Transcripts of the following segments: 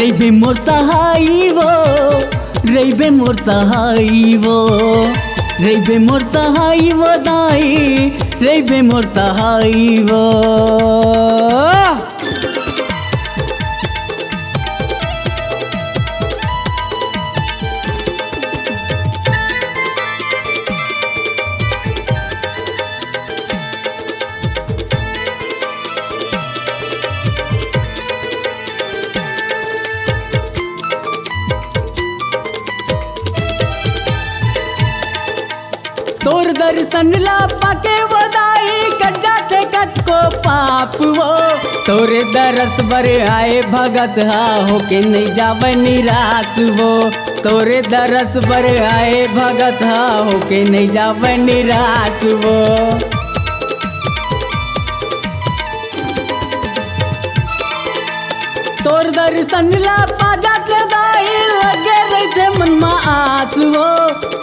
रैबे मोर सहाई वो, रैबे मोर सहाई वो, रैबे मोर सहाई वो दाई, रैबे मोर सहाई वो। तोर दर्शन ला पाके वो दाई, कट जाते कट को पाप वो। तोरे दरस बरे आए भगत हा, होके नहीं जावे निराश वो। तोरे दरस बरे आए भगत हा, होके नहीं जावे निराश वो। तोर दर्शन ला पा जाते दाई, लगे रहे मन मा आस वो।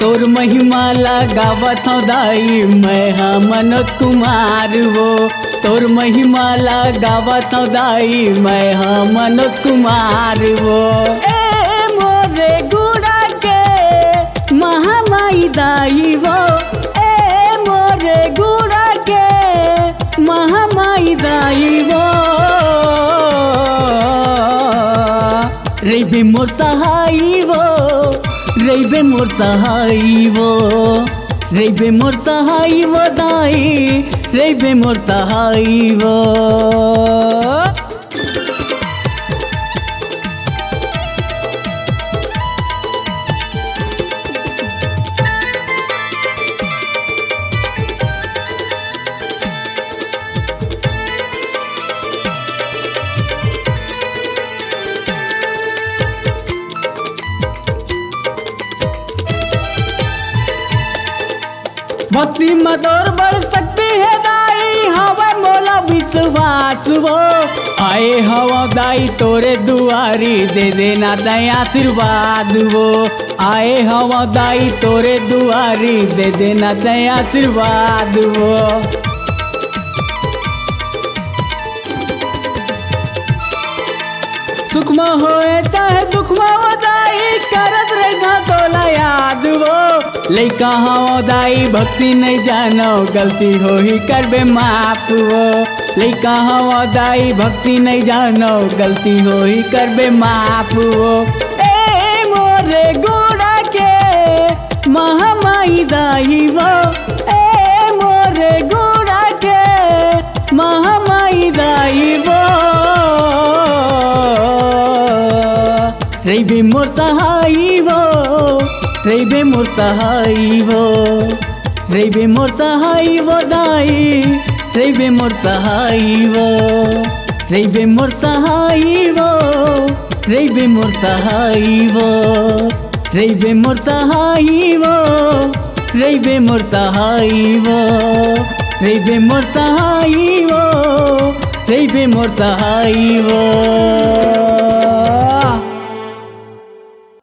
तोर महिमा लगावत हूँ दाई, मैं हाँ मनोज कुमार वो। तोर महिमा लगावत हूँ दाई, मैं हाँ मनोज कुमार वो। ए मोरे गुड़ा के महामाई दाई वो, ए मोरे गुड़ा के महामाई दाई वो। रैबे मोर सहाई वो, रैबे मोर सहाई वो, रैबे मोर सहाई वो दाई, रैबे मोर सहाई वो। भक्ति मदोर बढ़ सकती है दाई, हवा मोला विश्वास वो। आए हवा दाई तोरे दुआरी, दे देना दया आशीर्वाद वो। आए हवा दाई तोरे दुआरी, दे देना दया आशीर्वाद वो। सुखमा होए चाहे दुखमा वो दाई, करत रहेगा तोला याद वो। लइका हूँ दाई भक्ति नहीं जानो, गलती हो ही करबे माफ वो। लइका हूँ दाई भक्ति नहीं जानो, गलती हो ही करबे माफ वो। ए मोरे गुड़ा के महामाई दाई वो, ए मोरे गुड़ा के महामाई दाई वो। रैबे मोर सहाई वो, रैबे मोर सहाई वो, रैबे मोर सहाई वो दाई, रैबे मोर सहाई वो। रैबे मोर सहाई वो, रैबे मोर सहाई वो, रैबे मोर सहाई वो, रैबे मोर सहाई वो। रैबे मोर सहाई वो, रैबे मोर सहाई वो।